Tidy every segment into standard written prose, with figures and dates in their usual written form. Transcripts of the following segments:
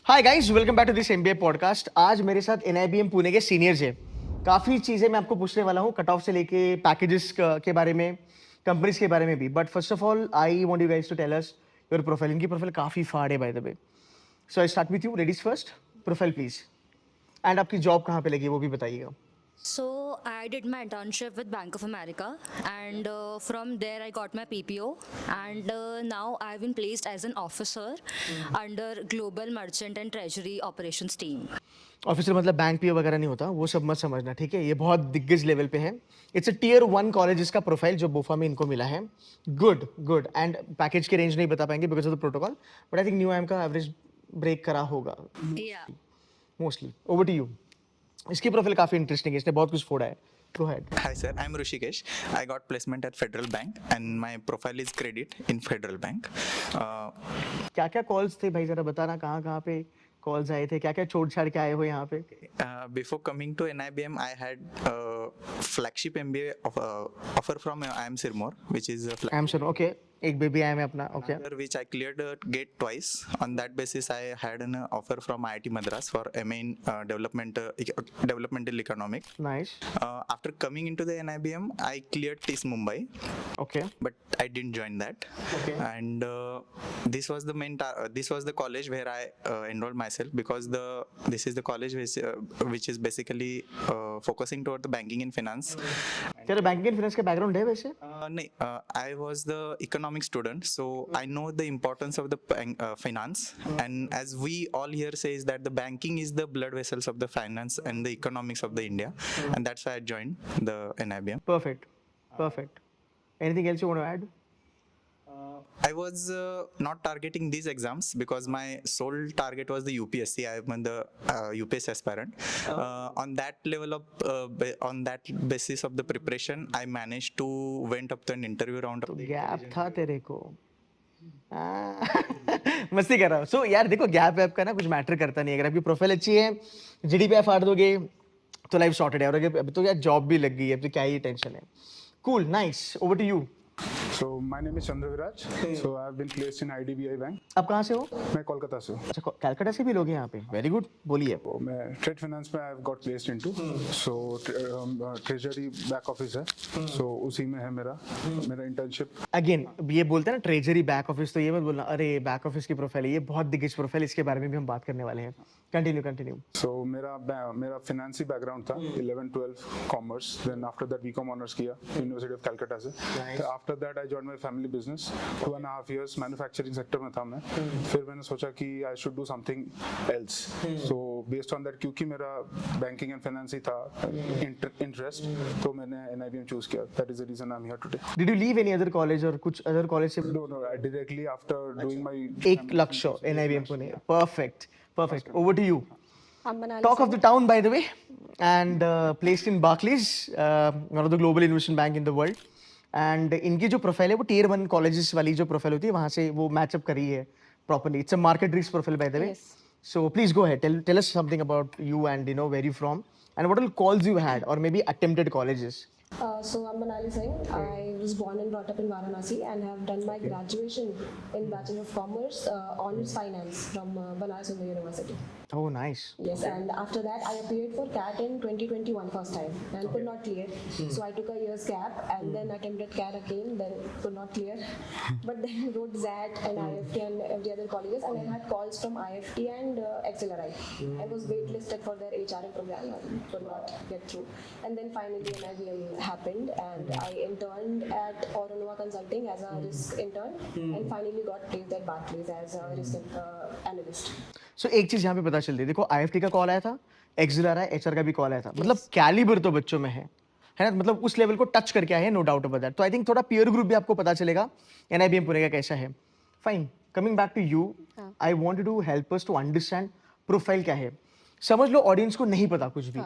Hi guys, welcome back to this MBA podcast. आज मेरे साथ एनआईबीएम पुणे के सीनियर्स हैं। काफ़ी चीज़ें मैं आपको पूछने वाला हूँ, कट ऑफ से लेके पैकेजेस के बारे में, कंपनीज के बारे में भी। But first of all I want you guys to tell us your profile. इनकी प्रोफाइल काफ़ी फाड़ है by the way. So I start with you, ladies first. Profile please, and आपकी जॉब कहाँ पे लगी वो भी बताइएगा। So I did my internship with Bank of America, and from there I got my PPO, and now I've been placed as an officer under Global Merchant and Treasury Operations Team. Officer मतलब bank PO वगैरह नहीं होता, वो सब मत समझना, ठीक है? ये बहुत दिग्गज लेवल पे है। इट्स अ टीयर 1 कॉलेज इसका प्रोफाइल जो बोफा में इनको मिला है। Good good. एंड पैकेज के रेंज नहीं बता पाएंगे because of the protocol, but I think new M का एवरेज ब्रेक करा होगा Yeah. Mostly. Over to you. इसकी प्रोफाइल काफी इंटरेस्टिंग है, इसने बहुत कुछ फोड़ा है। Go ahead. Hi sir, I'm Rushikesh. I got placement at Federal Bank and my profile is credit in Federal Bank. Uh, क्या क्या कॉल्स थे भाई, जरा बताना, कहाँ कहाँ पे कॉल्स आए थे, क्या क्या छोड़ छाड़ के आए हो यहाँ पे? Before coming to NIBM, I had flagship MBA offer from IIM Sirmor, which is a I am sure. Okay, एक बेबी आई एम अपना। Okay, After which I cleared GATE twice. On that basis, I had an offer from IIT Madras for MA in developmental economics. Nice. After coming into the NIBM, I cleared TIS Mumbai, okay but I didn't join that. Okay. And this was the this was the college where I enrolled myself because this is the college which is basically focusing toward the banking and finance. तेरा banking and finance का background है वैसे? I was the economic student, so I know the importance of the finance. And as we all here says that the banking is the blood vessels of the finance and the economics of the India, and that's why I joined the NIBM. Perfect, perfect. Anything else you want to add? I was not targeting these exams because my sole target was the UPSC. I am the UPSC aspirant. On that level of, on that basis of the preparation, I managed to went up to an interview round. Gap था तेरे को? मस्ती कर रहा हूँ। सो यार देखो, gap वैप का ना कुछ मैटर करता नहीं है। अगर आपकी प्रोफाइल अच्छी है, जीडीपी फाड़ दोगे तो लाइफ सॉर्टेड है। और अगर अभी तो यार जॉब भी लग गई है, अब तो क्या ही टेंशन है। Cool, nice. Over to you. So my name is Chandra Viraj. So I have been placed in IDBI Bank. आप कहाँ से हो? मैं कोलकाता से हूँ. अच्छा, कलकत्ता से भी लोग हैं यहाँ पे। वेरी गुड, बोलिए। तो मैं ट्रेड फाइनेंस में I have got placed into. So treasury back office है. So उसी में है मेरा इंटर्नशिप. अगेन ये बोलते हैं ना ट्रेजरी बैक ऑफिस, तो ये मत बोलना अरे बैक ऑफिस की प्रोफाइल है, ये बहुत दिग्गज प्रोफाइल, इसके बारे में भी हम बात करने वाले हैं। कंटिन्यू। So मेरा फिनेंसी बैकग्राउंड था. 11-12 commerce. Then after that BCom honours किया यूनिवर्सिटी ऑफ कलकत्ता से. After that I joined my family business. 2.5 years manufacturing sector में था मैं. फिर मैंने सोचा कि I should do something else. So based on that, क्योंकि मेरा बैंकिंग एंड फाइनेंस ही था इंटरेस्ट, तो मैंने NIBM चूज किया. That is the reason I'm here today. Did you leave any other college और कुछ अदर कॉलेज से? No, I directly after doing my एक लक्ष्य NIBM Pune. Perfect. Over to you. I'm Manali Talk of Singh. the town, by the way, and placed in Barclays, one of the global investment bank in the world. And इनकी जो profile है वो tier 1 colleges वाली जो profile होती है वहाँ से वो मैचअप करी है properly. It's a market risk profile, by the way. Yes. So please go ahead. Tell us something about you and where you from and what all calls you had or maybe attempted colleges. So I'm Manali Singh. I was born and brought up in Varanasi and have done my graduation in Bachelor of Commerce, Honors Finance from Banaras Hindu University. Oh, nice. Yes, and after that I appeared for CAT in 2021 first time and could not clear. So I took a year's gap and then attempted CAT again, then could not clear. But then wrote ZAT and IFT and every other colleges, and I had calls from IFT and XLRI. I was waitlisted for their HRM program and could not get through. And then finally NIBM happened and I interned at Auronova Consulting as a risk intern and finally got placed at Barclays as a risk analyst. सो एक चीज यहाँ पे पता चलती है, देखो IFT का call आया था, एक्सिलर आया, एचआर का भी कॉल आया था। मतलब कैलिबर तो बच्चों में है ना? मतलब उस लेवल को टच करके आए हैं, नो डाउट अबाउट दैट। तो आई थिंक थोड़ा पीयर ग्रुप भी आपको पता चलेगा एनआईबीएम पुणे का कैसा है। Fine, coming back to you, I want to help us to understand profile क्या है। समझ लो ऑडियंस को नहीं पता कुछ भी,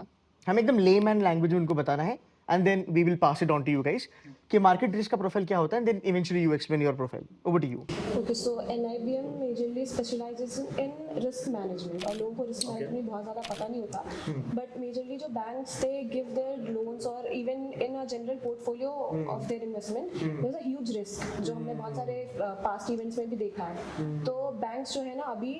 हमें एकदम लेमैन लैंग्वेज में उनको बताना है and then we will pass it on to you guys कि market risk का profile क्या होता है, and then eventually you explain your profile. Over to you. Okay, so NIBM majorly specializes in risk management. और लोगों को risk management बहुत ज़्यादा पता नहीं होता. But majorly जो banks they give their loans or even in a general portfolio of their investment, there's a huge risk जो हमने बहुत सारे past events में भी देखा है. तो banks जो है ना अभी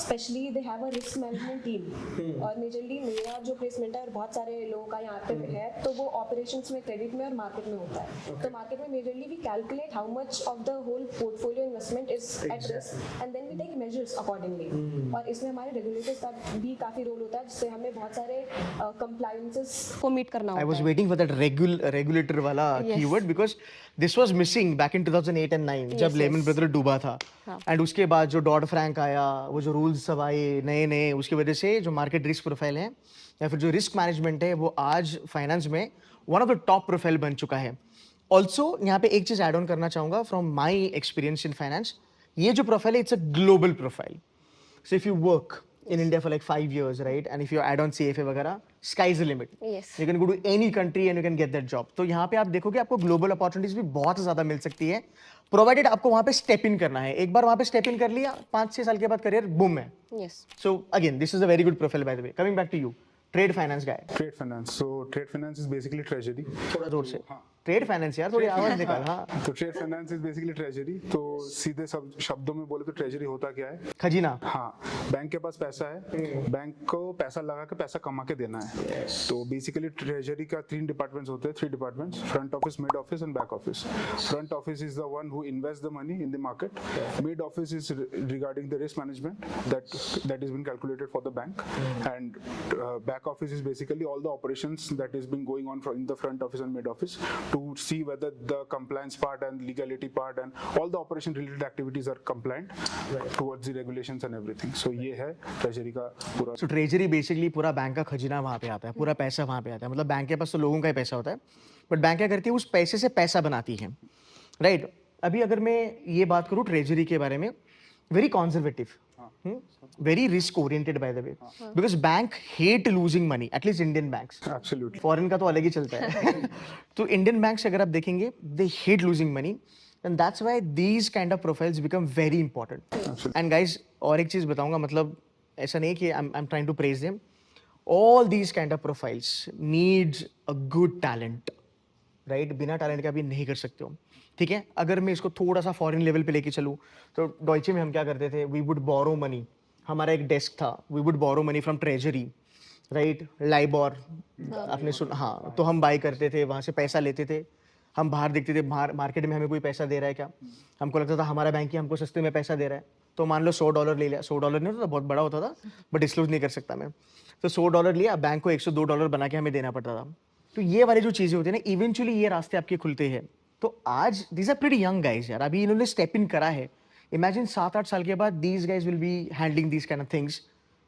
especially they have a risk management team. और majorly मेरा जो placement है और बहुत सारे लोगों का यहाँ पे है तो वो operations में credit में और market में होता है. तो market में majorly we calculate how much of the whole portfolio investment is at risk and then we take measures accordingly. और इसमें हमारे regulators का भी काफी रोल होता है जिससे हमें बहुत सारे compliances को meet करना I होता was है. waiting for that regulator वाला keyword because this was missing back in 2008 and 9 जब Lehman Brothers डूबा था. And उसके बाद जो डॉड फ्रैंक आया, वो जो रूल्स सब आए नए नए, उसकी वजह से जो मार्केट रिस्क प्रोफाइल है या फिर जो रिस्क मैनेजमेंट है वो आज फाइनेंस में one of the top profile बन चुका है. ऑल्सो यहाँ पे एक चीज ऐड ऑन करना चाहूंगा from my experience in finance. ये जो प्रोफाइल है it's a global profile. So if you work in India for like 5 years, right? And if you add on CFA वगैरह, sky's the limit. Yes. You can go to any country and you can get that job. तो यहाँ पे आप देखोगे आपको global opportunities भी बहुत ज़्यादा मिल सकती है, प्रोवाइडेड आपको वहाँ पे स्टेप इन करना है. एक बार वहाँ पे स्टेप इन कर लिया, 5-6 साल के बाद करियर बूम है. Yes. So again, this is a very good profile by the way. Coming back to you, trade finance guy. Trade finance. So trade finance is basically treasury. थोड़ा जोर से. Trade finance यार, थोड़ी आवाज निकाल. हाँ. तो trade finance is basically treasury. तो सीधे सब शब्दों में बोले तो ट्रेजरी होता क्या है? खजीना. हाँ, बैंक के पास पैसा है, बैंक को पैसा लगा के पैसा कमा के देना है. तो बेसिकली ट्रेजरी का 3 डिपार्टमेंट्स होते हैं, 3 departments, front office, mid office and back office. Front office is the one who invest the money in the market. Mid office is regarding the risk management that is been calculated for the bank, and back office is basically all the operations that is been going on in the front office and mid office to see whether the compliance part and legality part and all the operation related activities are compliant towards the regulations and everything. So ये है treasury का पूरा. सो treasury basically पूरा bank का खजीना वहाँ पे आता है, पूरा पैसा वहाँ पे आता है. मतलब बैंक के पास तो लोगों का ही पैसा होता है, बट बैंक क्या करती है उस पैसे से पैसा बनाती है, राइट? अभी अगर मैं ये बात करूँ ट्रेजरी के बारे में, very conservative, very risk oriented bye the way, because bank hate losing money, at least Indian banks. Absolutely. Foreign का तो अलग ही चलता है. तो इंडियन बैंक्स अगर आप देखेंगे, they hate losing money, and that's why these kind of profiles become very important. And guys और एक चीज बताऊंगा, मतलब ऐसा नहीं कि I am trying to praise them, all these kind of profiles needs a good talent, right? बिना talent के आप ये नहीं कर सकते हो, ठीक है? अगर मैं इसको थोड़ा सा फॉरेन लेवल पे लेके चलूँ तो डॉइचे में हम क्या करते थे, वी वुड बोरो मनी. हमारा एक डेस्क था, we would borrow money from treasury, right? LIBOR आपने सुन, हाँ. तो हम बाय करते थे, वहाँ से पैसा लेते थे, हम बाहर देखते थे बाहर मार्केट में हमें कोई पैसा दे रहा है क्या. हमको लगता था हमारा बैंक ही हमको सस्ते में पैसा दे रहा है, तो मान लो $100 ले लिया. $100 नहीं होता था, बहुत बड़ा होता था, बट डिस्क्लोज नहीं कर सकता मैं. तो $100 लिया, बैंक को $102 बना के हमें देना पड़ता था. तो ये वाली जो चीज़ें होती है ना, इवेंचुअली ये रास्ते आपके खुलते हैं. तो आज these are pretty young guys यार, अभी इन्होंने स्टेप इन करा है. इमेजिन 7-8 साल के बाद these guys will be handling these kind of things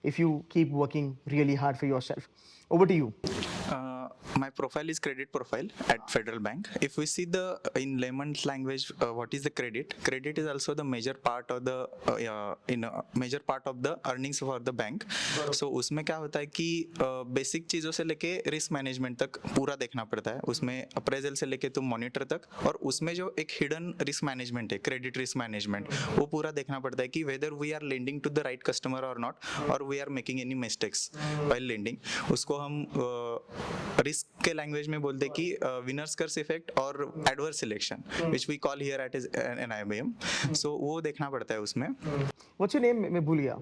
if you keep working really hard for yourself. Over to you. My profile is credit profile at Federal Bank. If we see the in layman's language, what is the credit? Credit is also the major part of the major part of the earnings for the bank. So उसमें क्या होता है कि basic चीज़ों से लेके risk management तक पूरा देखना पड़ता है. उसमें अप्रेजल से लेके तुम मॉनिटर तक, और उसमें जो एक हिडन रिस्क मैनेजमेंट है, क्रेडिट रिस्क मैनेजमेंट, वो पूरा देखना पड़ता है कि whether we are lending to the right customer और नॉट, और we are making any mistakes while lending. उसको हम रिस्क के लैंग्वेज में बोलते हैं कि विनर्स कर्स इफेक्ट और adverse selection, which we call here at NIBM. So वो देखना पड़ता है उसमें. What's your name? मैं भूल गया.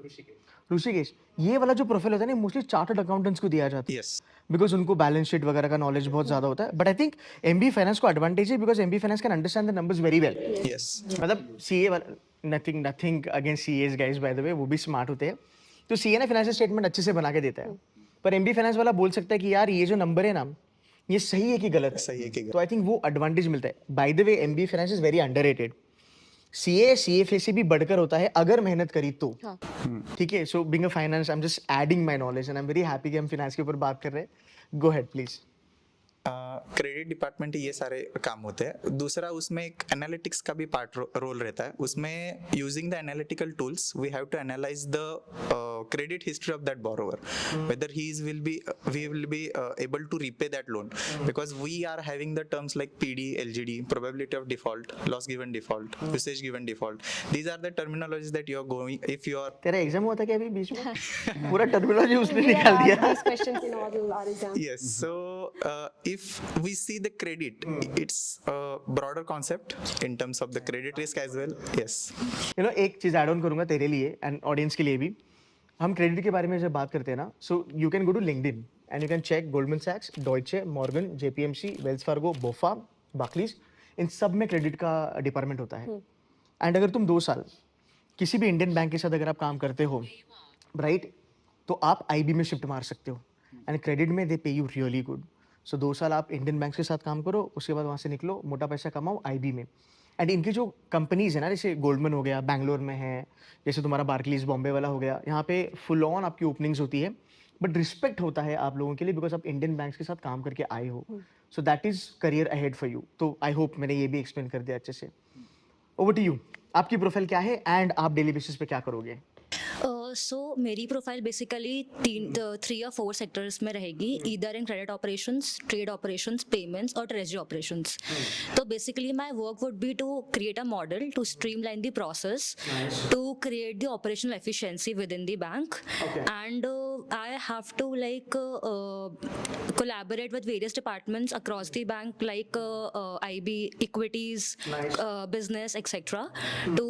ऋषिकेश. ये वाला जो प्रोफाइल होता है ना, मोस्टली चार्टर्ड अकाउंटेंट्स को दिया जाता है, यस, बिकॉज उनको बैलेंस शीट वगैरह का नॉलेज बहुत ज्यादा होता है. But I think MBA finance को एडवांटेज है because MBA finance can understand the numbers very well. Yes. मतलब CA वाला, nothing against CAs guys bye the वे, वो भी स्मार्ट होते हैं. तो CA ना फाइनेंशियल स्टेटमेंट अच्छे से बना के देता है, पर MBA फाइनेंस वाला बोल सकता है कि यार ये जो नंबर है ना, ये सही है कि गलत है. सही है कि तो आई थिंक वो एडवांटेज मिलता है. By the way MBA finance is very underrated. CFA से भी बढ़कर होता है अगर मेहनत करी तो, ठीक है? So being a finance, I am just adding my knowledge and I am very happy कि हम फाइनेंस के ऊपर बात कर रहे हैं. Go ahead please. Credit department ये सारे काम होते हैं. दूसरा उसमें एक एनालिटिक्स का भी पार्ट रोल रहता है. उसमें using the analytical tools we have to analyse the credit history of that borrower, whether we will be able to repay that loan, because we are having the terms like PD, LGD, probability of default, loss given default, usage given default. These are the terminologies that you are going, if you are तेरा exam हुआ था क्या अभी बीच में? पूरा terminology उसने We निकाल have दिया. asked these questions in all our exams. yes. So if we see the credit, it's a broader concept in terms of the credit risk as well. Yes. You know एक चीज add on करूंगा तेरे लिए and audience के लिए भी. हम credit के बारे में जब बात करते हैं ना, so you can go to LinkedIn and you can check Goldman सैक्स, Deutsche, Morgan, JPMC, Wells Fargo, BofA, Barclays, इन सब में क्रेडिट का डिपार्टमेंट होता है. एंड अगर तुम 2 साल किसी भी इंडियन बैंक के साथ अगर आप काम करते हो, राइट, तो आप आईबी में शिफ्ट मार सकते हो. एंड क्रेडिट में दे पे यू रियली गुड. सो 2 साल आप इंडियन बैंक के साथ काम करो, उसके बाद वहाँ से निकलो, मोटा पैसा कमाओ आईबी में. एंड इनकी जो कंपनीज है ना, जैसे गोल्डमैन हो गया, बैंगलोर में है, जैसे तुम्हारा बार्कलीज बॉम्बे वाला हो गया, यहाँ पे फुल ऑन आपकी ओपनिंग्स होती है, बट रिस्पेक्ट होता है आप लोगों के लिए बिकॉज आप इंडियन बैंक्स के साथ काम करके आए हो. So that is career ahead for you. तो आई होप मैंने ये भी एक्सप्लेन कर दिया अच्छे से. Over to you. आपकी प्रोफाइल क्या है एंड आप डेली बेसिस पे क्या करोगे? सो मेरी प्रोफाइल बेसिकली 3 या 4 सेक्टर्स में रहेगी, either in credit operations, trade operations, payments और ट्रेजरी ऑपरेशंस. तो basically my work would be to create a model to streamline the process, to create the operational efficiency within the bank, and I have to like collaborate with various departments across the bank like IB, equities, business, etc. to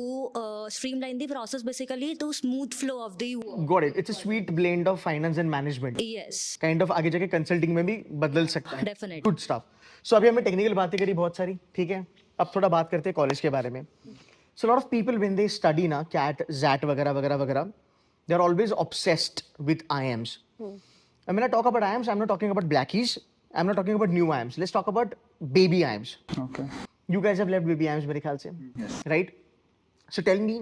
streamline the process basically to smooth flow of the work. Got it. It's a sweet blend of finance and management. Yes, kind of आगे जाके consulting में भी बदल सकता है. definitely. Good stuff. सो अभी हमने technical बातें करी बहुत सारी, ठीक है. अब थोड़ा बात करते हैं कॉलेज के बारे में. So lot of people when they study ना कैट, जैट वगैरह वगैरह वगैरह, they are always obsessed with IIMs. And when I talk about IIMs, I'm not talking about blackies. I'm not talking about new IIMs. Let's talk about baby IIMs. Okay. You guys have left baby IIMs मेरे ख्याल से, right? So tell me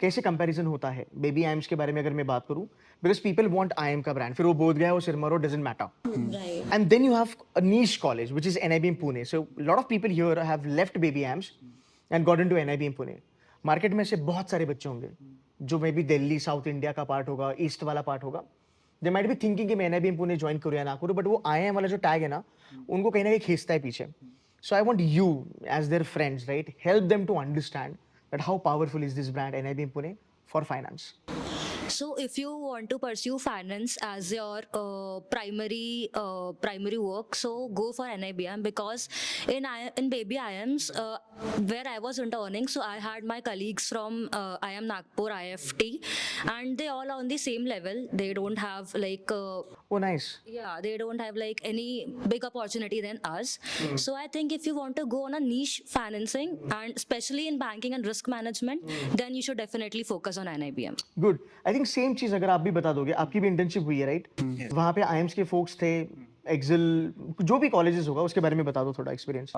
कैसे comparison होता है baby IIMs के बारे में अगर मैं बात करूं, because people want IIM का ब्रांड, फिर वो बोध गया, वो सिरमरो, doesn't matter. Right. And then you have a niche college which is NIBM Pune. So a lot of people here have left baby IIMs and got into NIBM Pune. Market में से बहुत सारे बच्चे होंगे जो may be Delhi, south India का part होगा, east वाला पार्ट होगा. दे माइट बी थिंकिंग कि मैं NIBM पुणे ज्वाइन करूँ या ना करूँ, बट वो IIM वाला जो टैग है ना, उनको कहीं ना कहीं खींचता है पीछे. So I want you as their friends, right, help them to understand that how powerful is this brand NIBM Pune for finance. So if you want to pursue finance as your primary work, so go for NIBM, because in baby IIMs where I was interning, so I had my colleagues from IIM Nagpur, IFT, and they all are on the same level. They don't have like Oh nice. they don't have like any big opportunity than us. So I think if you want to go on a niche financing, and especially in banking and risk management, then you should definitely focus on NIBM. Good. I think same चीज अगर आप भी बता दोगे, आपकी भी internship हुई है, राइट? वहाँ पे IIMs के फोक्स थे, एक्सेल, जो भी कॉलेजेस होगा उसके बारे में बता दो थोड़ा एक्सपीरियंस.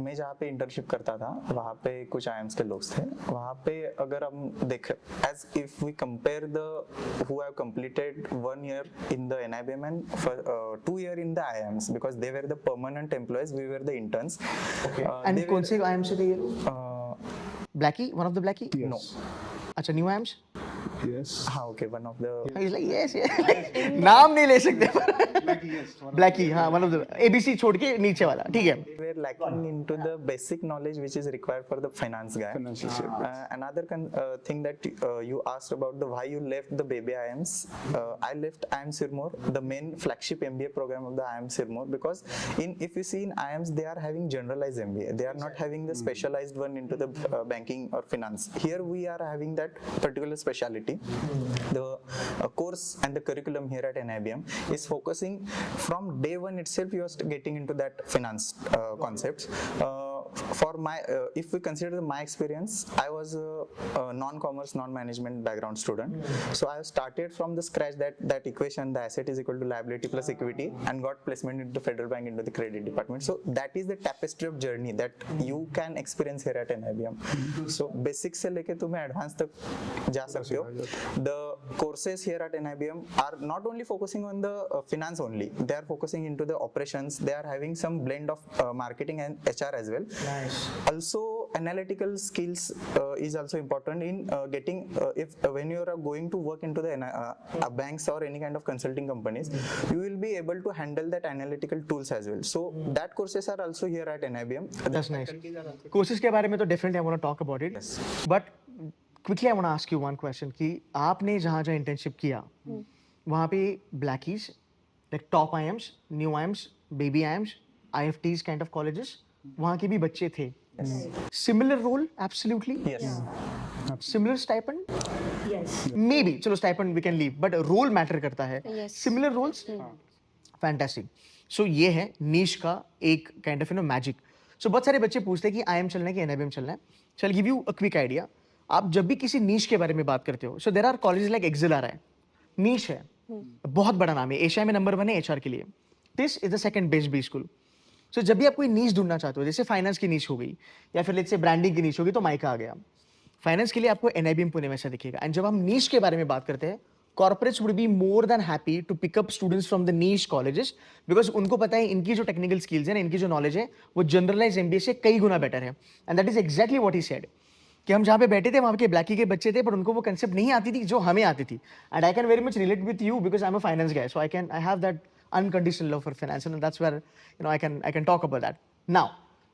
मैं जहाँ पे इंटर्नशिप करता था वहाँ पे कुछ IIMs के लोग थे. वहाँ पे अगर हम देखें, as if we compare the who have completed 1 year in the NIBM and 2 year in the IIMs, because they were the permanent employees, we were the interns. And कौन से IIM से थे ये? Blackie, one of the Blackie? No. अच्छा, new IIMs? Yes. हाँ, okay, one of the He's like, yes, yes. नाम नहीं ले सकते. ब्लैकी, हाँ, वन ऑफ द ABC छोड़ के नीचे वाला, ठीक है. we were lacking into the basic knowledge which is required for the finance guy. Financial Another thing that you asked about the why you left the baby IIMs. I left IIM Sirmoor, the main flagship MBA program of the IIM Sirmoor, because if you see in IIMs, they are having generalized MBA. They are not having the specialized one into the banking or finance. Here we are having that particular speciality. The course and the curriculum here at NIBM is focusing from day one itself. You are getting into that finance concepts. For my, if we consider my experience, I was a non-commerce, non-management background student. So I have started from the scratch that equation, the asset is equal to liability plus equity, and got placement into the Federal Bank into the credit department. So that is the tapestry of journey that you can experience here at NIBM. So basic से लेके तुम्हें advanced तक जा सकते हो. The courses here at NIBM are not only focusing on the finance only. They are focusing into the operations. They are having some blend of marketing and HR as well. Nice. Also analytical skills is also important in getting if when you are going to work into the banks or any kind of consulting companies, you will be able to handle that analytical tools as well. So that courses are also here at NIBM. That's nice. Courses के बारे में तो definitely I want to talk about it. But quickly I want to ask you one question कि आपने जहाँ जहाँ internship किया वहाँ पे blackies, like top IIMs, new IIMs, baby IIMs, IFTs kind of colleges, वहाँ के भी बच्चे थे. Similar role, absolutely. Yes. Similar stipend, Yes. maybe. चलो stipend we can leave, but role matter करता है. Yes. Similar roles, fantastic. So ये है niche का एक kind of magic. So बहुत सारे बच्चे पूछते हैं कि IIM चलना है कि NIBM चलना है. So I'll give you a quick idea. आप जब भी किसी niche के बारे में बात करते हो, so there are colleges like Excel आ रहा है, niche है, बहुत बड़ा नाम है, एशिया में नंबर 1 है HR के लिए. This is the second best B school. So जब भी आप कोई नीच ढूंढना चाहते हो, जैसे फाइनेंस की नीच हो गई या फिर लेट्स से ब्रांडिंग की नीच होगी, तो माइका आ गया. फाइनेंस के लिए आपको NIBM पुणे में ऐसा दिखेगा. एंड जब हम नीच के बारे में बात करते हैं, corporates would be more than happy to pick up students from the niche colleges, because उनको पता है इनकी जो टेक्निकल स्किल्स है ना, इनकी जो नॉलेज है, वो जनरलाइज MBA से कई गुना बेटर है. And that is exactly what he said कि हम जहाँ पे बैठे थे वहाँ के ब्लैकी के बच्चे थे, पर उनको वो कंसेप्ट नहीं आती थी जो हमें आती थी. And I can very much relate with you because I am a finance guy, so I have that unconditional love for finance, and that's where I can talk about that. Now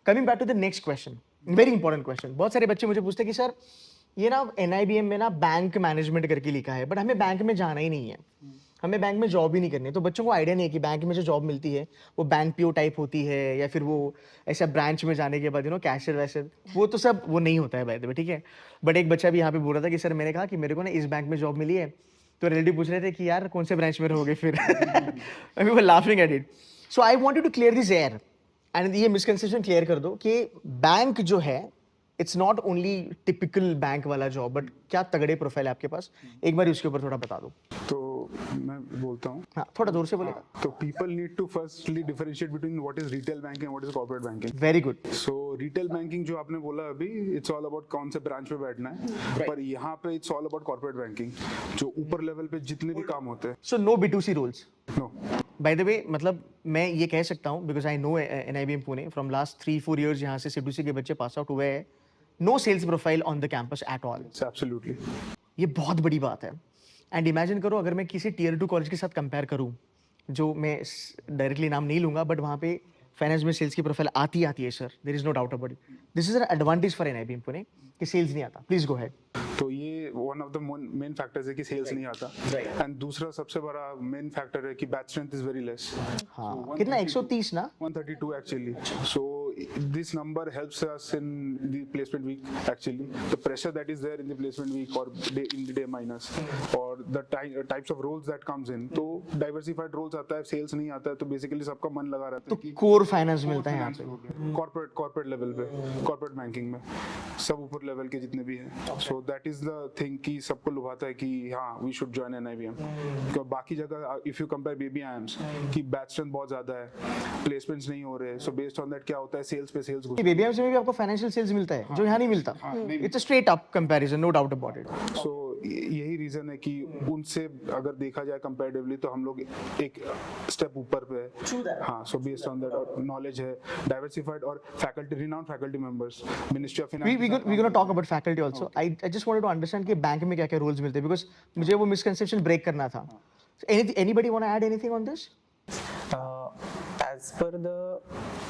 coming back to the next question, very important question. बहुत सारे बच्चे मुझे पूछते हैं कि sir ये ना NIBM में ना बैंक मैनेजमेंट करके लिखा है, बट हमें बैंक में जाना ही नहीं है, हमें बैंक में जॉब ही नहीं करनी है. तो बच्चों को आइडिया नहीं है कि बैंक में जो जॉब मिलती है वो बैंक PO टाइप होती है या फिर वो ऐसा ब्रांच में जाने के बाद कैशियर वैसे वो तो सब वो नहीं होता है बाय द वे, ठीक है. बट एक बच्चा भी यहाँ पे बोल रहा था कि सर मैंने कहा कि मेरे को ना इस बैंक में जॉब मिली है, तो रिलेटिव पूछ रहे थे कि यार कौन से ब्रांच में रहोगे फिर. We were laughing at it. So I wanted to clear this air and ये मिसकंसेप्शन क्लियर कर दो कि बैंक जो है it's not only typical bank वाला जॉब, बट क्या तगड़े प्रोफाइल है आपके पास, एक बार उसके ऊपर थोड़ा बता दो. तो मैं बोलता हूँ. हाँ थोड़ा दूर से बोलेगा. तो people need to firstly differentiate between what is retail banking and what is corporate banking. Very good. So retail banking जो आपने बोला अभी, it's all about कौन से ब्रांच पे बैठना है, पर यहाँ पे it's all about corporate banking, जो ऊपर लेवल पे जितने भी काम होते हैं. So no B2C roles. No. By the way मतलब मैं ये कह सकता हूँ because I know NIBM Pune from last 3-4 years यहाँ से C2C के बच्चे पास आउट हुए हैं. No sales profile on the campus at all. It's absolutely. ये बहुत बड़ी बात है. एंड इमेजिन करो अगर मैं किसी Tier 2 कॉलेज के साथ कंपेयर करूँ, जो मैं डायरेक्टली नाम नहीं लूंगा, बट वहाँ पे फाइनेंस में सेल्स की प्रोफाइल आती है sir, there is no doubt about it. This is an advantage for NIBM Pune कि सेल्स नहीं आता. Please go head. तो ये one of the main factors है कि सेल्स नहीं आता. एंड दूसरा सबसे बड़ा मेन फैक्टर है कि batch strength is very less. हाँ कितना 130 ना. 132 actually. So this number helps us in the placement week actually. The pressure that is there in the placement week or in the day minus or the types of roles that comes in. तो diversified roles आता है, sales नहीं आता है, तो basically सबका मन लगा रहता तो है कि कोर फाइनेंस मिलता है यहाँ पे. corporate level पे, corporate banking में सब ऊपर लेवल के जितने भी हैं. So that is the thing कि सबको लुभाता है कि हाँ we should join NIBM. क्योंकि बाकी जगह if you compare baby IIMs कि batch strength बहुत ज़्यादा है, placements नहीं हो रहे, so based on that क्या होता है, sales पे sales घुस. बेबी में भी आपको फाइनेंशियल सेल्स मिलता है जो यहाँ नहीं मिलता. It's a straight up comparison, no doubt about it. So यही रीजन है कि उनसे अगर देखा जाए कंपैरेटिवली तो हम लोग एक स्टेप ऊपर पे है. हाँ, so based on that knowledge है, diversified और faculty, renowned faculty members, Ministry of Finance. we gonna talk about faculty also. I just wanted to understand कि बैंक में क्या क्या रोल्स मिलते हैं because मुझे वो मिसकंसेप्शन ब्रेक करना था. Anybody want to add anything on this? As per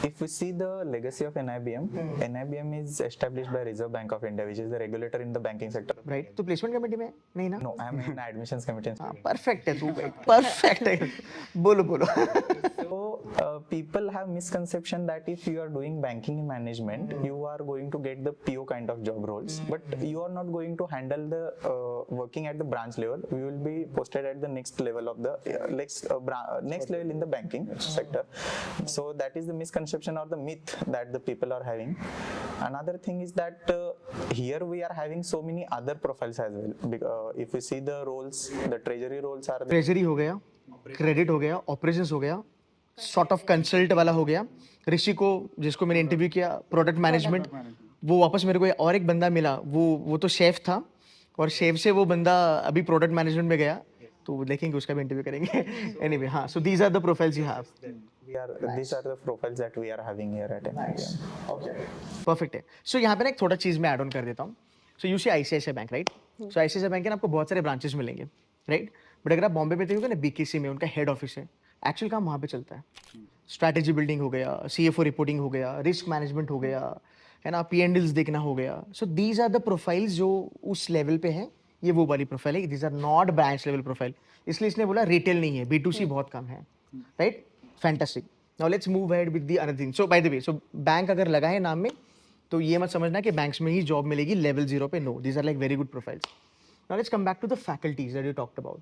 if we see the legacy of NIBM, NIBM is established by Reserve Bank of India, which is the regulator in the banking sector. Right. तो placement committee में नहीं ना. No, I am in admissions committee. हाँ perfect है तू भाई, perfect है. बोलो. So people have misconception that if you are doing banking management, you are going to get the PO kind of job roles, but you are not going to handle the working at the branch level. We will be posted at the next level of the next level in the banking sector. So that is the misconception or the myth that the people are having. Another thing is that here we are having so many other profiles as well. If we see the roles, the treasury roles are there. Treasury हो गया, credit हो गया, operations हो गया, sort of consult वाला हो गया. ऋषि को जिसको मैंने इंटरव्यू किया प्रोडक्ट मैनेजमेंट, वो वापस मेरे को और एक बंदा मिला, वो तो शेफ था और शेफ से वो बंदा अभी प्रोडक्ट मैनेजमेंट में गया, तो देखेंगे उसका भी इंटरव्यू करेंगे. एनीवे हाँ, so these are the profiles you have. These are the profiles that we are having here at NIBM. Okay perfect है. सो यहाँ पे ना एक छोटा चीज़ मैं ऐड ऑन कर देता हूँ. So you see ICICI bank, right? So ICICI bank के ना आपको बहुत सारे ब्रांचेस मिलेंगे, राइट? बट अगर आप बॉम्बे में देखोगे ना, BKC में उनका हेड ऑफिस है. एक्चुअल काम वहाँ पे चलता है. स्ट्रैटेजी बिल्डिंग हो गया, CFO रिपोर्टिंग हो गया, रिस्क मैनेजमेंट हो गया, है ना, P&Ls देखना हो गया. So these are the profiles जो उस लेवल पे हैं. ये वो वाली प्रोफाइल है. These are not branch level profile. इसलिए इसने बोला रिटेल नहीं है, B2C बहुत कम है, right? Fantastic. Now let's move ahead with the another thing. So bye the way, so bank अगर लगा है नाम में तो ये मत समझना कि बैंक्स में ही जॉब मिलेगी लेवल 0 पे. No, these are like very good profiles. Now let's come back to the faculties that you talked about.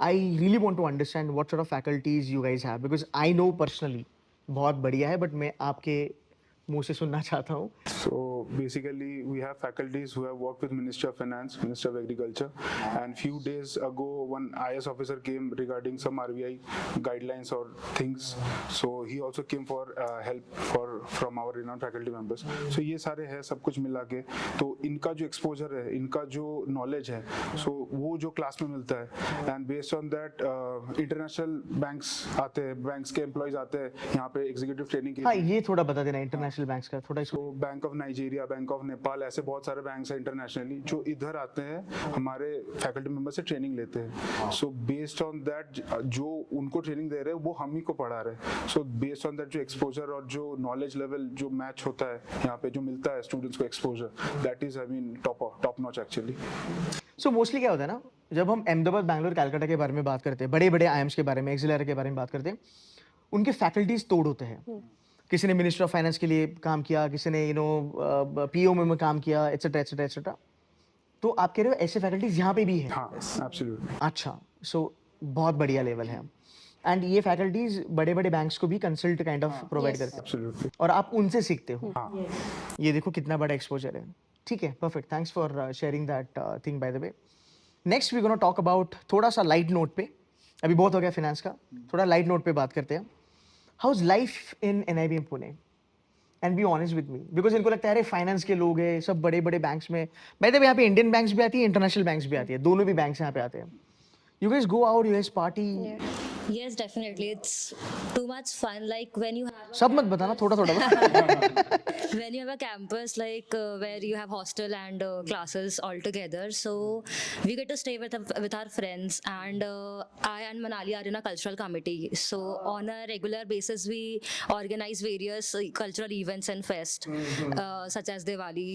I really want to understand what sort of faculties you guys have, because I know personally बहुत बढ़िया है, but मैं आपके मुंह से सुनना चाहता हूँ. So basically, we have faculties who have worked with Ministry of Finance, Ministry of Agriculture, and few days ago, one IS officer came regarding some RBI guidelines or things. So he also came for help from our renowned faculty members. So ये सारे है सब कुछ मिला के. तो इनका जो exposure है, इनका जो knowledge है, so वो जो क्लास में मिलता है, and based on that, international banks आते हैं, banks के employees आते हैं यहाँ पे executive training के हाँ, लिए. ये थोड़ा बता देना इंटरनेशनल बैंक्स का थोड़ा. तो bank of Nigeria, bank of Nepal, ऐसे बहुत सारे बैंक्स हैं इंटरनेशनली जो इधर आते हैं, हमारे फैकल्टी मेंबर से ट्रेनिंग लेते हैं. सो बेस्ड ऑन दैट जो उनको ट्रेनिंग दे रहे हैं वो हम ही को पढ़ा रहे हैं. सो बेस्ड ऑन दैट जो एक्सपोजर और जो नॉलेज लेवल जो मैच होता है यहाँ पे, जो मिलता है स्टूडेंट्स को exposure, that is I mean top notch actually. So mostly क्या होता है ना, जब हम अहमदाबाद, बैंगलोर, कलकत्ता के बारे में बात करते हैं, बड़े बड़े IIMs के बारे में, एक्सिलर के बारे में बात करते हैं, उनके फैकल्टीज तोड़ होते हैं. किसी ने मिनिस्टर ऑफ फाइनेंस के लिए काम किया, किसी ने PO में काम किया, एटसेट्रा एटसेट्रा एटसेट्रा. तो आप कह रहे हो ऐसे फैकल्टीज यहाँ पे भी है? हाँ, एब्सोल्युटली. अच्छा, सो बहुत बढ़िया लेवल है. एंड ये फैकल्टीज बड़े बड़े बैंक्स को भी कंसल्ट काइंड ऑफ प्रोवाइड करते हैं, एब्सोल्युटली. और आप उनसे सीखते हो. हाँ. ये देखो कितना बड़ा एक्सपोजर है. ठीक है, perfect. Thanks for sharing that thing by the way. Next we gonna talk about, थोड़ा सा लाइट नोट पे, अभी बहुत हो गया फाइनेंस का, थोड़ा लाइट नोट पे बात करते हैं. How is life in NIBM Pune? And be honest with me, because इनको लगता है अरे फाइनेंस के लोग हैं, सब बड़े बड़े बैंक्स में. बाय द वे यहाँ पे इंडियन बैंक्स भी आती है, इंटरनेशनल बैंक्स भी आती है, दोनों भी बैंक्स यहाँ पे आते हैं. You guys go out, you guys party. Yes, definitely. It's too much fun. Like when you have सब मत बताना, थोड़ा थोड़ा when you have a campus like where you have hostel and classes all together, so we get to stay with our friends, and I and Manali are in a cultural committee, so on a regular basis we organize various cultural events and fest, such as Diwali,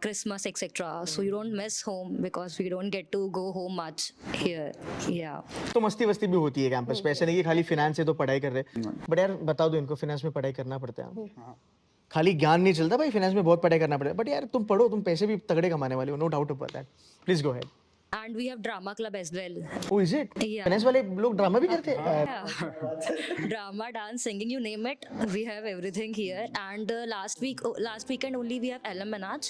Christmas, etc. So you don't miss home because we don't get to go home much here. Yeah. तो मस्ती वस्ती भी होती है campus पे, ऐसे नहीं कि खाली फाइनेंस है तो पढ़ाई कर रहे. बट यार बता दो इनको, फाइनेंस में पढ़ाई करना पड़ता है. खाली ज्ञान नहीं चलता भाई, फाइनेंस में बहुत पढ़ाई करना पड़ता है. बट यार तुम पढ़ो, तुम पैसे भी तगड़े कमाने वाले हो, no doubt about that. Please go ahead. And we have drama club as well. Oh, is it? Yeah. Finance वाले लोग ड्रामा भी करते हैं? Yeah. Drama, dance, singing, you name it, we have everything here. And last weekend only we have Alumnach,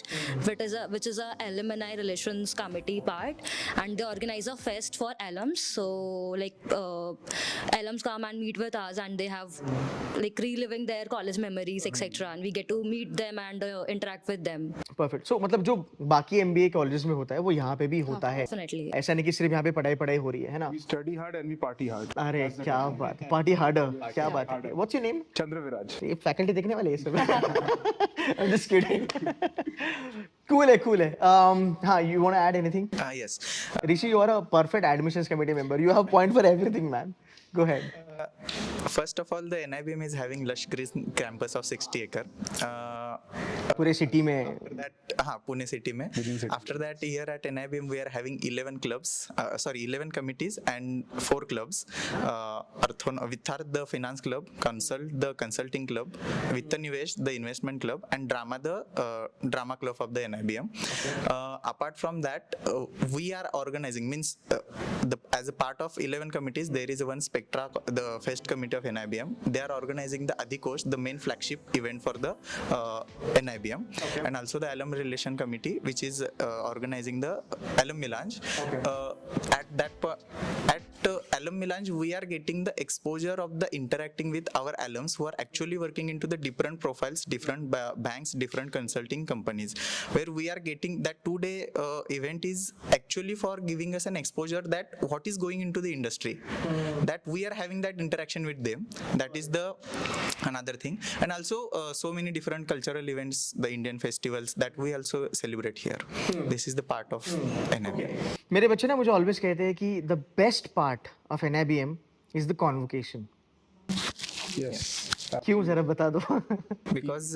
which is a alumni relations committee part, and they organize a fest for alums. So like alums come and meet with us, and they have like reliving their college memories, etc. And we get to meet them and interact with them. Perfect. So मतलब जो बाकी MBA colleges में होता है वो यहाँ पे भी होता है. Definitely. ऐसा नहीं कि सिर्फ यहाँ पे पढ़ाई हो रही है ना? We study hard and we party hard. अरे क्या बात, पार्टी हार्डर, क्या बात है. What's your name? Chandra Viraj. ये फैकल्टी देखने वाले ये सब. I'm just kidding. Cool है. हाँ, you want to add anything? Yes. Rishi, you are a perfect admissions committee member. You have point for everything, man. Go ahead. First of all, the NIBM is having lush green campus of 60 acre. पूरे city में. हाँ, Pune city में. After that, here at NIBM we are having 11 clubs, 11 committees and 4 clubs. Vithar, the finance club, Consult, the consulting club, Vitta Nivesh, the investment club, and Drama, the drama club of the NIBM. Apart from that, we are organizing, means as a part of 11 committees, there is one Spectra, the Fest committee of NIBM. They are organizing the Adhikosh, the main flagship event for the NIBM, and also the Alum Relation Committee, which is organizing the Alum Melange. At alum melange we are getting the exposure of the interacting with our alums who are actually working into the different profiles, different banks, different consulting companies, where we are getting that 2-day event is actually for giving us an exposure that what is going into the industry, that we are having that interaction with them. That is the another thing. And also so many different cultural events, the Indian festivals that we also celebrate here. This is the part of NIBM. मेरे बच्चे ना मुझे always कहते हैं कि the best part of NIBM is the convocation. Yes. क्यों जरा बता दो. Because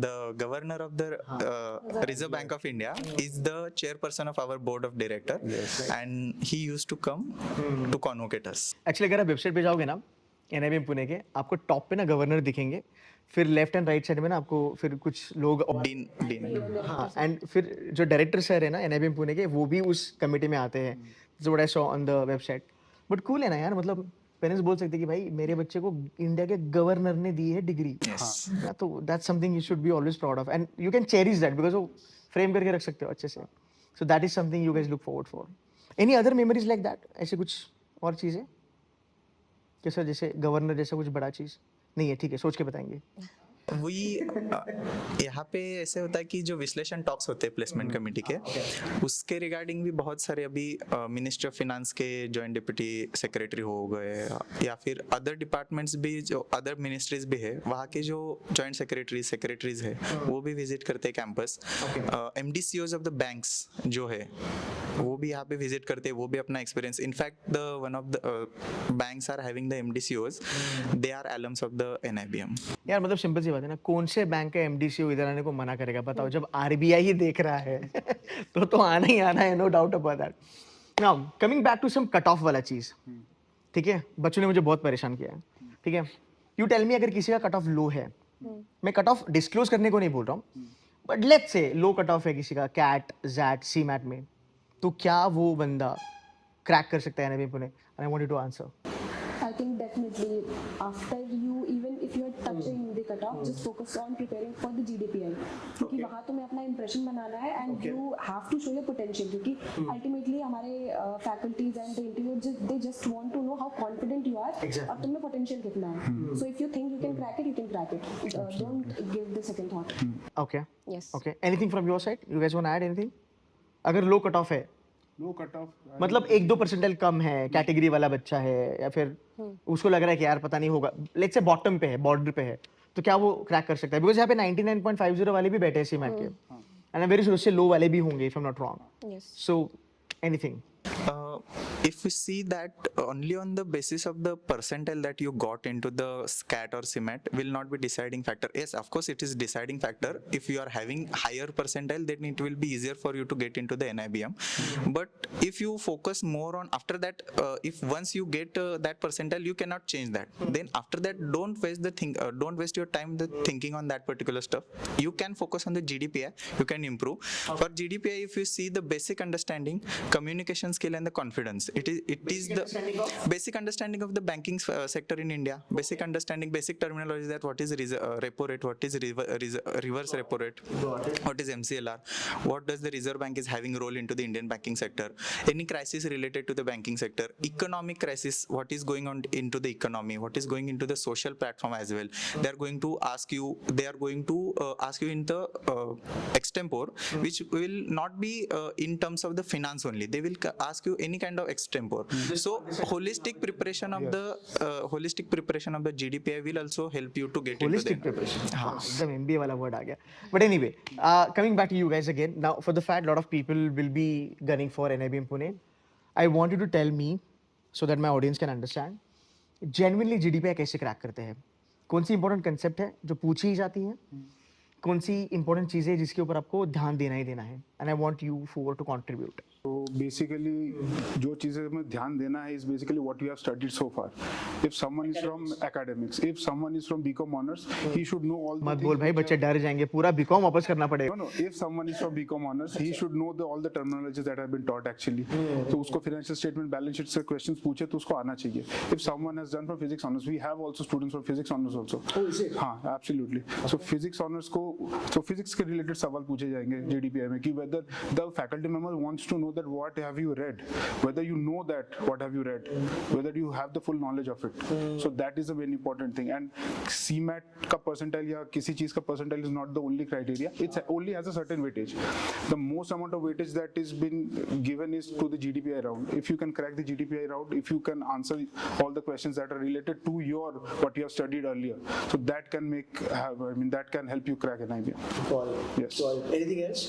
the governor of the Reserve Bank of India is the chairperson of our board of director, and he used to come to convocate us. Actually अगर आप website पे जाओगे ना NIBM Pune के, आपको टॉप पे ना गवर्नर दिखेंगे, फिर लेफ्ट एंड राइट साइड में ना आपको फिर कुछ लोग Dean. हाँ, एंड फिर जो डायरेक्टर सर है ना NIBM पुणे के, वो भी उस कमेटी में आते हैं. जो what I saw on the website. But cool है ना यार, मतलब पेरेंट्स बोल सकते हैं कि भाई मेरे बच्चे को इंडिया के गवर्नर ने दी है डिग्री. Yes. तो that's something you should be always proud of, and you can cherish that because वो फ्रेम करके रख सकते हो अच्छे से. So that is something you guys look forward for. Any other memories like that? ऐसे कुछ और चीज़ें कि सर जैसे गवर्नर जैसा कुछ बड़ा चीज़ नहीं है, ठीक है सोच के बताएंगे. यहाँ पे ऐसे होता है कि जो विश्लेषण टॉक्स होते हैं प्लेसमेंट कमेटी के, उसके रिगार्डिंग भी बहुत सारे अभी मिनिस्ट्री ऑफ फिनेंस के जॉइंट डिप्टी सेक्रेटरी हो गए, या फिर अदर डिपार्टमेंट्स भी, जो अदर मिनिस्ट्रीज भी है, वहाँ के जो जॉइंट सेक्रेटरीज है वो भी विजिट करते हैं campus. MDCOs of the banks जो है वो भी यहाँ पे विजिट करते हैं, वो भी अपना experience. In fact the one of the banks are having the MDCOs, they are alums of the NIBM. यार मतलब सिंपल सी बात है ना, कौन से बैंक का MDCO इधर आने को मना करेगा बताओ, जब RBI ही देख रहा है तो आना ही आना है, no doubt about that. Now coming back to some cut off वाला चीज, ठीक है, बच्चों ने मुझे बहुत परेशान किया है, ठीक है. यू टेल मी अगर किसी का कट ऑफ लो है, मैं कट ऑफ डिस्क्लोज करने को नहीं बोल रहा हूँ, but let's say low cut off है किसी का कैट जैट CMAT में, तो क्या वो बंदा क्रैक कर सकता है NIBM Pune? I want you to answer. I think definitely after you, even if you're touching the cutoff, just focus on preparing for the GDPI. क्योंकि वहाँ तुम्हें अपना impression बनाना है, and you have to show your potential. क्योंकि ultimately हमारे faculties and the interviewers, they just want to know how confident you are और तुम्हें potential कितना है. So if you think you can crack it, you can crack it. Don't give the second thought. Okay Yes. Okay, anything from your side? You guys want to add anything? अगर लो cut off है, No cutoff. मतलब 1-2 percentile कम है, category वाला बच्चा है, या फिर उसको लग रहा है कि यार पता नहीं होगा, लेट्स से बॉटम पे है, बॉर्डर पे है, तो क्या वो क्रैक कर सकता है? बिकॉज यहाँ पे 99.50 वाले भी बैठे हैं CMAT के, एंड आई वेरी श्योर उससे लो वाले भी होंगे if I am not wrong. Yes. So anything. If we see that only on the basis of the percentile that you got into the SCAT or CMAT will not be deciding factor. Yes, of course it is deciding factor. If you are having higher percentile, then it will be easier for you to get into the NIBM. But if you focus more on after that, if once you get that percentile, you cannot change that. Then after that, don't waste your time thinking on that particular stuff. You can focus on the GDPI. You can improve. For GDPI, if you see the basic understanding, communication skill and the confidence. It is the basic understanding of the banking sector in India. Basic understanding, basic terminology, that what is repo rate, what is reverse repo rate, what is MCLR, what does the Reserve Bank is having role into the Indian banking sector, any crisis related to the banking sector, economic crisis, what is going on into the economy, what is going into the social platform as well. They are going to ask you in the extempore, which will not be in terms of the finance only. They will ask you any kind of extempore. So holistic preparation of the GDPI will also help you to get holistic into the preparation, हाँ एकदम MBA वाला word आ गया. But anyway, coming back to you guys again, now for the fact lot of people will be gunning for NIBM Pune, I want you to tell me so that my audience can understand genuinely GDPI कैसे crack करते हैं. कौन सी important concept है जो पूछी ही जाती है, कौन सी इंपॉर्टेंट चीज़ है जिसके ऊपर आपको ध्यान देना ही देना है, and I want you four to contribute. So basically, जो चीज़ें में ध्यान देना है is basically what you have studied so far. If someone is from academics, if someone is from BCom honors, he should know all the मत things बोल भाई, which बच्चे डर जाएंगे, पूरा BCom वापस करना पड़ेगा. No, if someone is from BCom honors, he should know all the terminologies that have been taught actually. तो उसको financial statement, balance sheet से questions पूछे तो उसको आना चाहिए. If someone has done from physics honors, we have also students from physics honors also. हाँ, absolutely. So physics honors को तो फिजिक्स के रिलेटेड सवाल पूछे जाएंगे GDPI में कि whether the faculty member wants to know that what have you read, whether you know that what have you read, whether you have the full knowledge of it. So that is a very important thing. And CMAT का percentile या किसी चीज का percentile is not the only criteria. It only has a certain weightage. The most amount of weightage that is been given is to the GDPI round. If you can crack the GDPI round, if you can answer all the questions that are related to your what you have studied earlier, so that can that can help you crack an IBM. Yes. Anything else?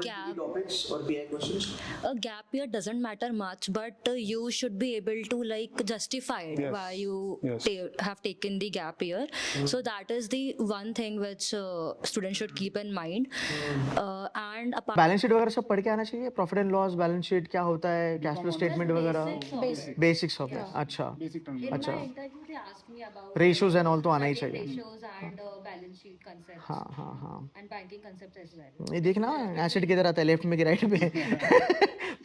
Gap. Topics or PI questions? A gap year doesn't matter much, but you should be able to like justify it Yes. why you Yes. have taken the gap year. So that is the one thing which students should keep in mind. And apart balance sheet वगैरह सब पढ़ के आना चाहिए. Profit and loss, balance sheet क्या होता है, cash flow statement वगैरह, बेसिक्स ऑफ इट. अच्छा Basic terms. अच्छा. interview they asked me about Ratios and all तो आना ही चाहिए. ratios and balance sheet concepts हाँ हाँ हाँ. and banking concepts as well. ये देखना एसिड किधर आता है, लेफ्ट में कि राइट में.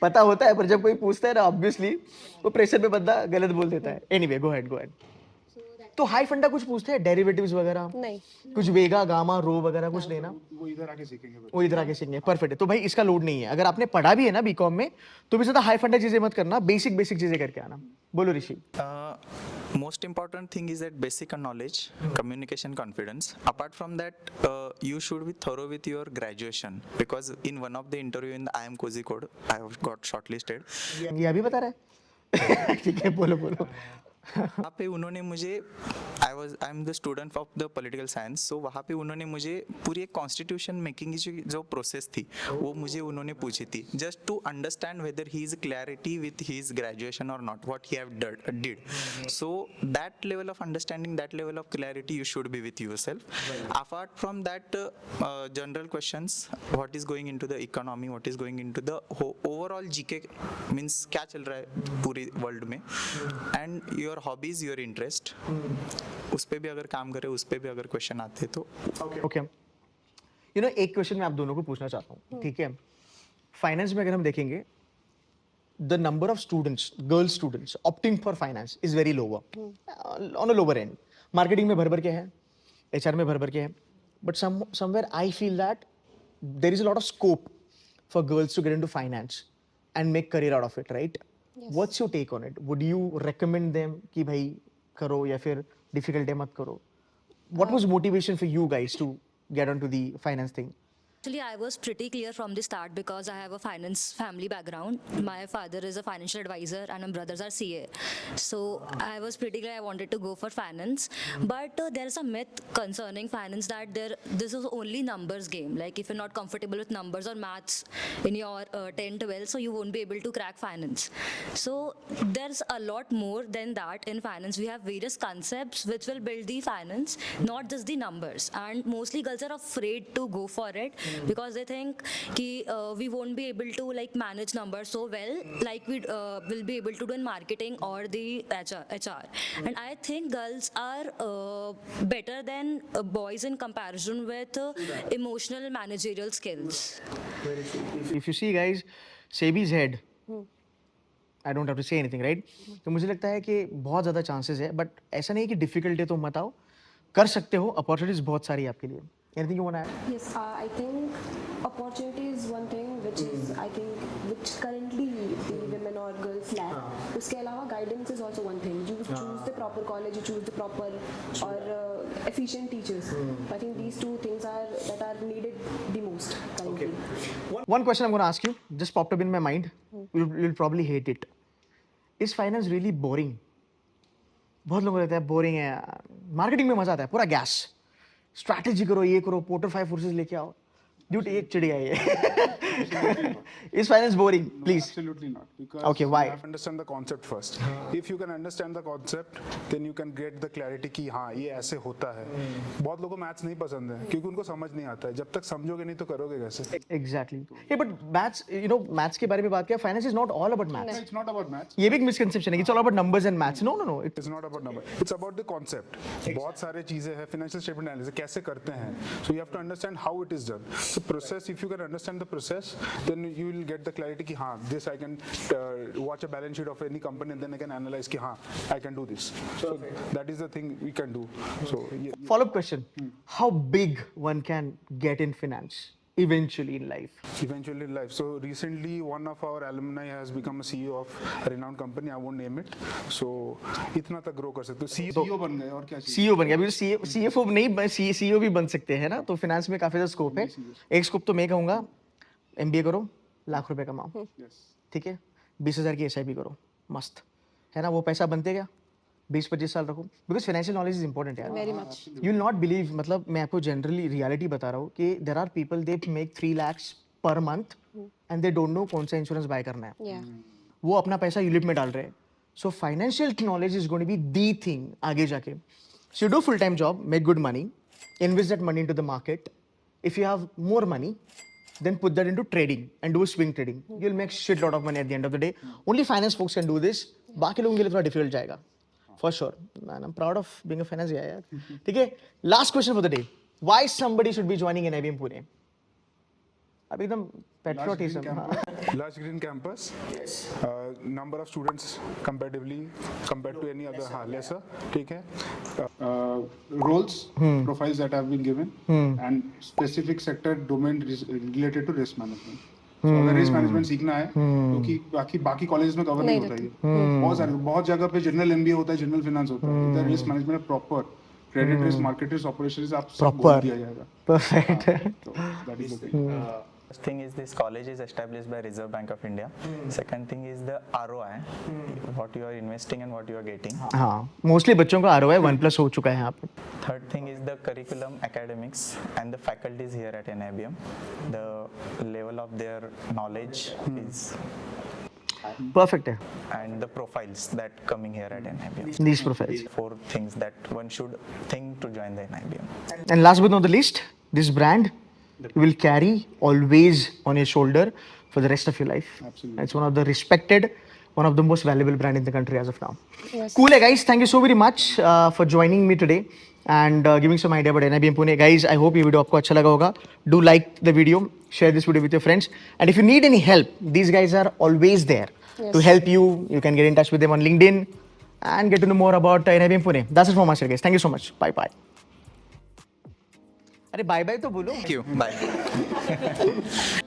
पता होता है पर जब कोई पूछता है ना ऑब्वियसली वो प्रेशर पे बंदा गलत बोल देता है. Anyway go ahead. तो हाई फंडा कुछ पूछते हैं, डेरिवेटिव्स वगैरह, नहीं. कुछ वेगा गामा रो वगैरह कुछ लेना, वो इधर आके सीखेंगे. वो इधर आके सीखेंगे. परफेक्ट है. तो भाई इसका लोड नहीं है. अगर आपने पढ़ा भी है ना बीकॉम में तो भी ज्यादा हाई फंडा चीजें मत करना, बेसिक चीजें करके आना. बोलो ऋषि. Most important thing is that basic knowledge, communication, confidence. Apart from that, you should be thorough with your graduation, because in one of the interview in the IIM Kozhikode, I have got shortlisted. ये अभी बता रहा है. ठीक है, बोलो. वहाँ पे उन्होंने मुझे I am the student of the political science, so वहाँ पे उन्होंने मुझे पूरी एक कॉन्स्टिट्यूशन मेकिंग की जो प्रोसेस थी वो मुझे उन्होंने पूछी थी, just to understand whether he is clarity with his graduation और not, what he have did. So that level of understanding, that level of clarity you should be with yourself. Apart from that general questions, what is going into the economy, what is going into the overall GK, means क्या चल रहा है पूरी world में, and your hobbies, your interest, उस पे भी अगर काम करे, उस पे भी अगर क्वेश्चन आते तो. ओके. यू नो एक क्वेश्चन मैं आप दोनों को पूछना चाहता हूँ. ठीक है. फाइनेंस में अगर हम देखेंगे the number of students, girl students opting for finance is very lower, on a lower end. Marketing में भर के है, HR में भर के है, but somewhere I feel that there is a lot of scope for girls to get into finance and make career out of it, right? What's your take on it? Would you recommend them कि भाई करो या फिर difficult है मत करो? What was motivation for you guys to get onto the finance thing? Actually, I was pretty clear from the start because I have a finance family background. My father is a financial advisor and my brothers are CA. So I was pretty clear I wanted to go for finance. But there is a myth concerning finance that this is only numbers game. Like if you're not comfortable with numbers or maths in your 10, 12, so you won't be able to crack finance. So there's a lot more than that in finance. We have various concepts which will build the finance, not just the numbers. And mostly girls are afraid to go for it. Because they think कि we won't be able to like manage numbers so well like we will be able to do in marketing or the HR. And I think girls are better than boys in comparison with emotional managerial skills. If you see guys, SEBI's head, I don't have to say anything, right? तो मुझे लगता है कि बहुत ज़्यादा chances है, but ऐसा नहीं कि डिफिकल्ट है तो मत आओ, कर सकते हो. अपॉर्चुनिटीज बहुत सारी है आपके लिए. Anything you want to add? Yes, I think opportunity is one thing which is which currently the women or girls lack. उसके अलावा guidance is also one thing. You choose the proper college, you choose the proper or efficient teachers. I think these two things that are needed the most currently. One question I'm going to ask you, just popped up in my mind. You'll probably hate it. Is finance really boring? बहुत लोगों को लगता है boring है. Marketing में मजा आता है, पूरा गैस. स्ट्रैटेजी करो, ये करो, पोर्टर 5 फोर्सेस लेके आओ. ड्यूट एक चिड़िया है. Is finance boring? Please. Absolutely not. Because Okay, why? you have to understand the concept first. If you can understand the concept, then you can get the clarity कि हाँ ये ऐसे होता है. बहुत लोगों को मैथ्स नहीं पसंद है क्योंकि उनको समझ नहीं आता है. जब तक समझोगे नहीं तो करोगे कैसे? Exactly. Hey, but maths, you know, maths के बारे में बात किया. Finance is not all about maths. It's not about maths. ये भी एक misconception है कि it's all about numbers and maths. No. It's not about number. It's about the concept. बहुत सारे चीजें हैं. Financial statement analysis कैसे करते हैं. So you have to understand how it is done. the process, if you can understand the process, then you will get the clarity ki हाँ, this I can watch a balance sheet of any company and then I can analyze ki हाँ, I can do this. So that is the thing we can do. So yeah, Follow-up question. How big one can get in finance eventually in life? eventually in life. So recently, one of our alumni has become a CEO of a renowned company. I won't name it. So इतना तक grow कर सकते हो. CEO बन गए और क्या चाहिए? सीईओ बन गया अभी सीएफओ नहीं सीईओ भी बन सकते हैं ना तो फाइनेंस में काफी ज्यादा स्कोप है एक स्कोप तो मैं कहूंगा एमबीए करो लाख रुपए कमाओ ठीक है 20,000 की एसआईपी करो मस्त है ना वो पैसा बनते क्या 20-25 साल रखो because financial knowledge is important यार Very much. You will not believe मतलब मैं आपको जनरली रियलिटी बता रहा हूँ कि there are people they make 3 lakhs per month and they don't know कौन सा इंश्योरेंस बाय करना है Yeah. वो अपना पैसा यूलिप में डाल रहे हैं so financial knowledge is going to be the thing आगे जाके so you do full time job make good money invest that money into the market if you have more money then put that into trading and do swing trading you'll make shit lot of money at the end of the day only finance folks can do this बाकी लोगों के लिए थोड़ा difficult जाएगा for sure man I'm proud of being a finance guy यार ठीक है last question for the day why somebody should be joining NIBM Pune अब एकदम patriotism Large green campus. Yes. Number of students comparatively compared to any other lesser. ठीक है. Roles, profiles that have been given, and specific sector domain related to risk management. So अगर risk management सीखना है, क्योंकि बाकी colleges में cover नहीं होता है. बहुत जगह पे general MBA होता है, general finance होता है. इधर risk management है proper. Credit risk, market risk, operations आप सब बोल दिया जाएगा. perfect So that is the thing. First thing is this college is established by Reserve Bank of India. Second thing is the ROI, what you are investing and what you are getting. हाँ mostly बच्चों का ROI 1+ हो चुका है यहाँ पे Third thing is the curriculum, academics, and the faculties here at NIBM. The level of their knowledge is, perfect है and the profiles that coming here at NIBM. these profiles 4 things that one should think to join the NIBM. and last but not the least this brand you will carry always on your shoulder for the rest of your life Absolutely. it's one of the respected one of the most valuable brand in the country as of now Yes. cool hai guys thank you so very much for joining me today and giving some idea about NIBM Pune guys I hope ये video आपको अच्छा लगा होगा do like the video share this video with your friends and if you need any help these guys are always there to help you you can get in touch with them on LinkedIn and get to know more about NIBM Pune that's it from my side guys thank you so much bye bye अरे bye bye तो बोलो Thank you. Bye.